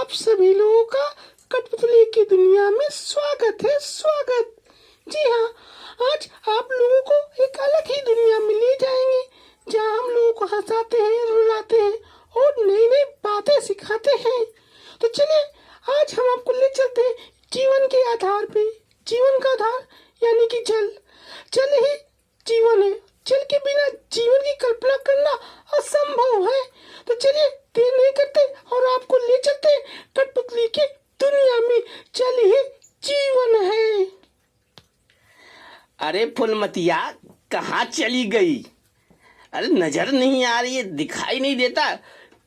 आप सभी लोगों का कठपुतली की दुनिया में स्वागत है, स्वागत। जी हाँ, आज आप लोगों को एक अलग ही दुनिया में ले जाएंगे जहाँ हम लोगों को हंसाते हैं, रुलाते हैं और नई नई बातें सिखाते हैं। तो चलिए आज हम आपको ले चलते हैं जीवन के आधार पे। जीवन का आधार यानी कि जल। जल ही जीवन है। जल के बिना जीवन की कल्पना करना असंभव है। तो चलिए देर नहीं करते और आपको ले चलते कठपुतली की दुनिया में। जल ही जीवन है। अरे फुलमतिया कहाँ चली गई? अरे नजर नहीं आ रही है, दिखाई नहीं देता।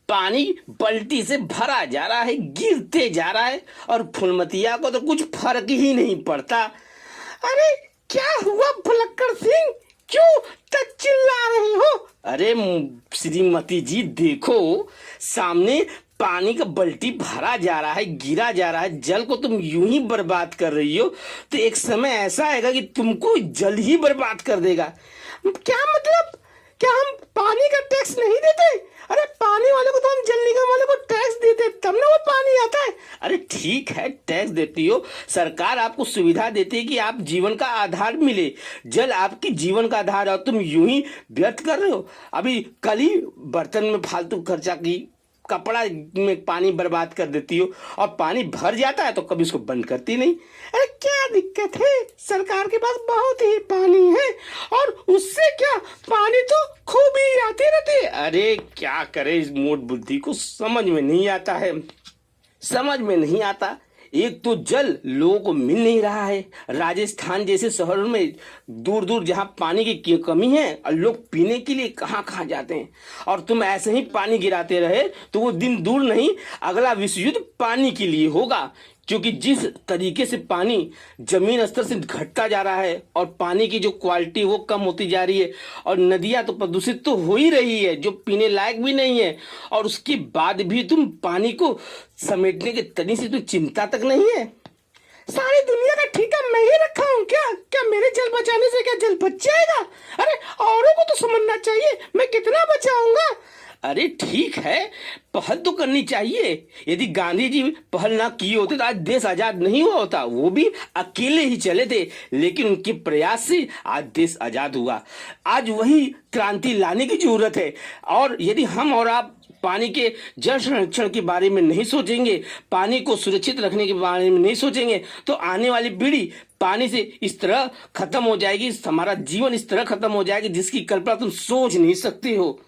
पानी बाल्टी से भरा जा रहा है, गिरते जा रहा है और फुलमतिया को तो कुछ फर्क ही नहीं पड़ता। अरे क्या हुआ भुलक्कड़ सिंह, क्यों तक चिल्ला रहे हो? अरे श्रीमती जी देखो, सामने पानी का बाल्टी भरा जा रहा है, गिरा जा रहा है। जल को तुम यूं ही बर्बाद कर रही हो तो एक समय ऐसा आएगा कि तुमको जल ही बर्बाद कर देगा। क्या मतलब? क्या हम पानी का टैक्स नहीं देते? अरे पानी वाले को तो हम जल निगम वाले को टैक्स देते तब ना वो पानी आता है। अरे ठीक है, टैक्स देती हो, सरकार आपको सुविधा देती है कि आप जीवन का आधार मिले। जल आपकी जीवन का आधार है और तुम यूं ही व्यर्थ कर रहे हो। अभी कल ही बर्तन में फालतू खर्चा की, कपड़ा में पानी बर्बाद कर देती हो और पानी भर जाता है तो कभी उसको बंद करती नहीं। अरे क्या दिक्कत है? सरकार के पास बहुत ही पानी है और उससे क्या, पानी तो खूब ही आती रहती है। अरे क्या करे, इस मोट बुद्धि को समझ में नहीं आता है, समझ में नहीं आता। एक तो जल लोगों को मिल नहीं रहा है। राजस्थान जैसे शहरों में दूर दूर जहां पानी की कमी है और लोग पीने के लिए कहां कहां जाते हैं, और तुम ऐसे ही पानी गिराते रहे तो वो दिन दूर नहीं, अगला विश्व युद्ध पानी के लिए होगा। क्योंकि जिस तरीके से पानी जमीन स्तर से घटता जा रहा है और पानी की जो क्वालिटी वो कम होती जा रही है और नदियां तो प्रदूषित तो हो ही रही है जो पीने लायक भी नहीं है, और उसके बाद भी तुम पानी को समेटने के तनी से तो चिंता तक नहीं है। सारी दुनिया का ठेका मैं ही रखा हूँ क्या? क्या मेरे जल बचाने से क्या जल बच जाएगा? अरे औरों को तो समझना चाहिए मैं कितना बचाऊंगा। अरे ठीक है, पहल तो करनी चाहिए। यदि गांधी जी पहल ना किए होते तो आज देश आजाद नहीं हुआ होता। वो भी अकेले ही चले थे, लेकिन उनके प्रयास से आज देश आजाद हुआ। आज वही क्रांति लाने की जरूरत है। और यदि हम और आप पानी के जल संरक्षण के बारे में नहीं सोचेंगे, पानी को सुरक्षित रखने के बारे में नहीं सोचेंगे, तो आने वाली पीढ़ी पानी से इस तरह खत्म हो जाएगी, हमारा जीवन इस तरह खत्म हो जाएगी जिसकी कल्पना तुम सोच नहीं सकते हो।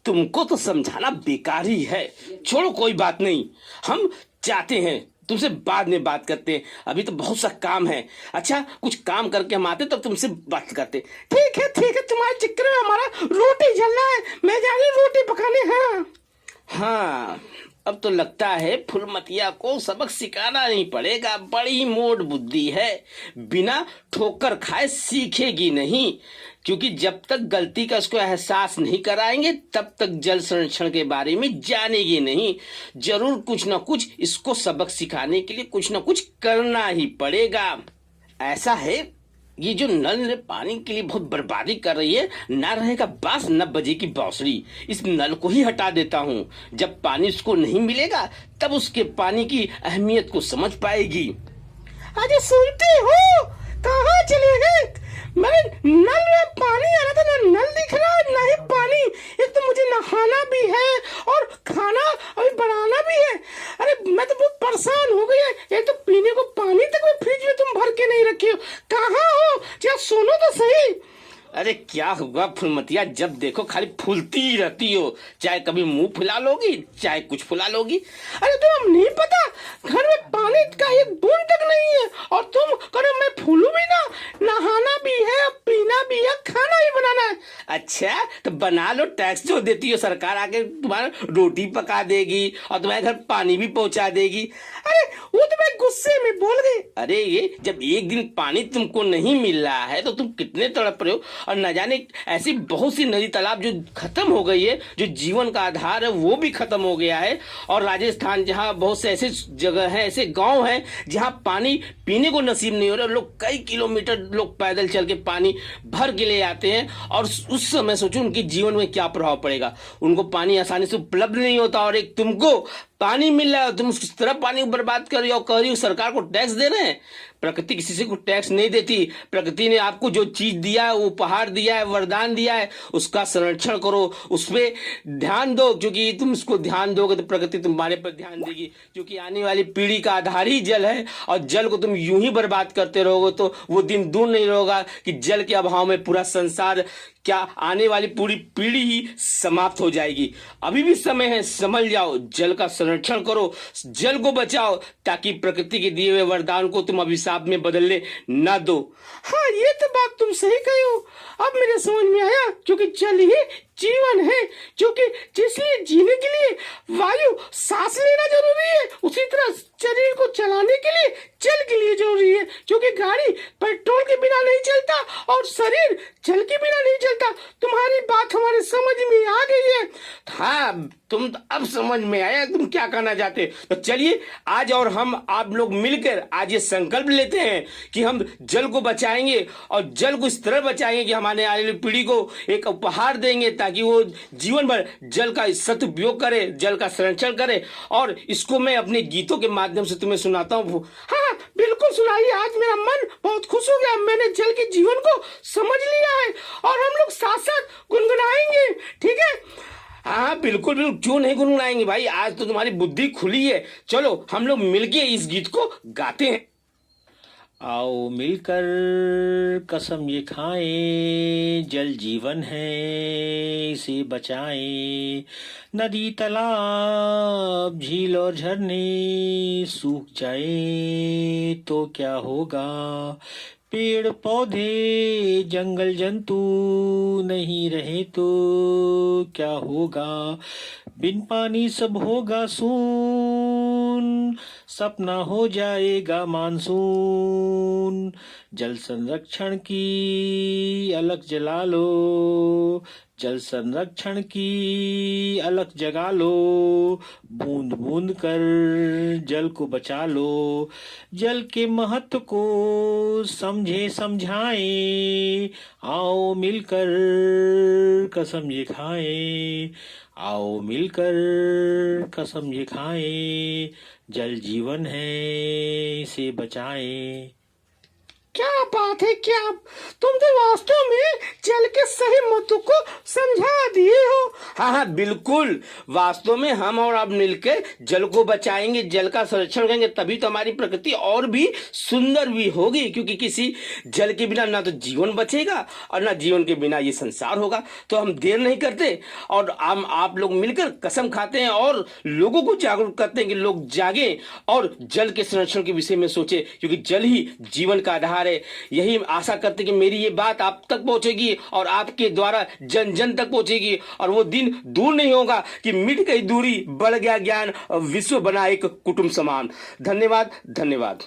तुमको तो समझाना बेकार ही है। छोड़ो, कोई बात नहीं, हम चाहते हैं तुमसे बाद में बात करते हैं, अभी तो बहुत सा काम है। अच्छा कुछ काम करके हम आते तब तुमसे बात करते। ठीक है ठीक है, तुम्हारे चक्कर में हमारा रोटी जल रहा है, मैं जा रही रोटी पकाने। हाँ, अब तो लगता है फुलमतिया को सबक सिखाना नहीं पड़ेगा। बड़ी मोट बुद्धि है, बिना ठोकर खाए सीखेगी नहीं। क्योंकि जब तक गलती का उसको एहसास नहीं कराएंगे तब तक जल संरक्षण के बारे में जानेगी नहीं। जरूर कुछ ना कुछ इसको सबक सिखाने के लिए कुछ ना कुछ करना ही पड़ेगा। ऐसा है, ये जो नल ने पानी के लिए बहुत बर्बादी कर रही है, ना रहेगा बांस न बजेगी बांसुरी। इस नल को ही हटा देता हूँ। जब पानी उसको नहीं मिलेगा तब उसके पानी की अहमियत को समझ पाएगी। अरे सुनते हो, कहाँ चले गए? मैंने नल में पानी आ रहा था, ना नल दिख रहा है ना ही पानी। एक तो मुझे नहाना भी है और खाना अभी बनाना भी है। अरे मैं तो बहुत परेशान हो गई है। एक तो पीने को पानी तक में फ्रिज में तुम भर के नहीं रखे हो। कहाँ हो? जरा सुनो तो सही। अरे क्या हुआ फुलमतिया, जब देखो खाली फूलती ही रहती हो। चाहे कभी मुंह फुला लोगी, चाहे कुछ फुला लोगी। अरे तुम नहीं पता, घर में पानी का एक बूंद तक नहीं है और तुम करो मैं फूलू भी ना। नहाना भी है, पीना भी है, खाना भी बनाना है। अच्छा तो बना लो, टैक्स जो देती हो सरकार आके तुम्हारा रोटी पका देगी और तुम्हारे घर पानी भी पहुंचा देगी। अरे वो तो मैं गुस्से में बोल गई। अरे ये जब एक दिन पानी तुमको नहीं मिल रहा है तो तुम कितने तड़प रहे हो। और न जाने ऐसी बहुत सी नदी तालाब जो खत्म हो गई है, जो जीवन का आधार है वो भी खत्म हो गया है। और राजस्थान जहाँ बहुत से ऐसे जगह हैं, ऐसे गांव हैं जहाँ पानी पीने को नसीब नहीं हो रहा। लोग कई किलोमीटर लोग पैदल चल के पानी भर के ले आते हैं और उस समय सोचो उनके जीवन में क्या प्रभाव पड़ेगा। उनको पानी आसानी से उपलब्ध नहीं होता और एक तुमको पानी मिल रहा है तुम उस तरफ पानी को बर्बाद कर रही हो, कह रही हो सरकार को टैक्स दे रहे हैं। प्रकृति किसी से को टैक्स नहीं देती। प्रकृति ने आपको जो चीज दिया है, वो उपहार दिया है, वरदान दिया है, उसका संरक्षण करो, उसपे ध्यान दो, क्योंकि तुम उसको ध्यान दोगे तो प्रकृति तुम्हारे पर ध्यान देगी। क्योंकि आने वाली पीढ़ी का आधार ही जल है, और जल को तुम यूं ही बर्बाद करते रहोगे तो वो दिन दूर नहीं होगा कि जल के अभाव में पूरा संसार, क्या आने वाली पूरी पीढ़ी ही समाप्त हो जाएगी। अभी भी समय है, समझ जाओ, जल का संरक्षण करो, जल को बचाओ, ताकि प्रकृति के दिए हुए वरदान को तुम अभिशाप में बदलने ना दो। हाँ, ये तो बात तुम सही कही हो। अब मेरे समझ में आया, क्योंकि जल ही जीवन है, क्योंकि जिसलिए जीने के लिए वायु सांस लेना जरूरी है, उसी तरह शरीर को चलाने के लिए जल के लिए जरूरी है। क्योंकि गाड़ी पेट्रोल के बिना नहीं चलता और शरीर जल के बिना नहीं चलता। तुम्हारी बात हमारे समझ में आ गई है। हाँ, तुम तो अब समझ में आया तुम क्या कहना चाहते। तो चलिए आज और हम आप लोग मिलकर आज ये संकल्प लेते हैं कि हम जल को बचाएंगे, और जल को इस तरह बचाएंगे कि हमारे आने वाली पीढ़ी को एक उपहार देंगे, ताकि वो जीवन भर जल का सदुपयोग करे, जल का संरक्षण करे। और इसको मैं अपने गीतों के माध्यम से तुम्हें सुनाता हूँ। हाँ, बिल्कुल सुनाइए। आज मेरा मन बहुत खुश हो गया। मैंने जल के जीवन को समझ लिया है, और हम लोग साथ साथ गुनगुनाएंगे, ठीक है? हाँ बिल्कुल बिल्कुल, क्यों नहीं गुनगुनाएंगे भाई, आज तो तुम्हारी बुद्धि खुली है। चलो हम लोग मिलके इस गीत को गाते हैं। आओ मिलकर कसम ये खाएं, जल जीवन है इसे बचाएं। नदी तालाब झील और झरने सूख जाए तो क्या होगा, पेड़ पौधे जंगल जंतु नहीं रहे तो क्या होगा, बिन पानी सब होगा सून, सपना हो जाएगा मानसून। जल संरक्षण की अलख जला लो, जल संरक्षण की अलख जगा लो, बूंद बूंद कर जल को बचा लो। जल के महत्व को समझे समझाएं, आओ मिलकर कसम ये खाएं, आओ मिलकर कसम ये खाएं, जल जीवन है इसे बचाएं। क्या बात है, क्या तुम तो वास्तव में जल के सही महत्व को समझा दिए हो। हाँ हाँ बिल्कुल, वास्तव में हम और आप मिलकर जल को बचाएंगे, जल का संरक्षण करेंगे, तभी तो हमारी प्रकृति और भी सुंदर भी होगी। क्योंकि किसी जल के बिना ना तो जीवन बचेगा और ना जीवन के बिना ये संसार होगा। तो हम देर नहीं करते और हम आप लोग मिलकर कसम खाते हैं और लोगों को जागरूक करते हैं कि लोग जागें और जल के संरक्षण के विषय में सोचे, क्योंकि जल ही जीवन का आधार है। यही आशा करते कि मेरी ये बात आप तक पहुंचेगी और आपके द्वारा जन जन तक पहुंचेगी, और वो दिन दूर नहीं होगा कि मिट गई दूरी, बढ़ गया ज्ञान, विश्व बना एक कुटुंब समान। धन्यवाद धन्यवाद।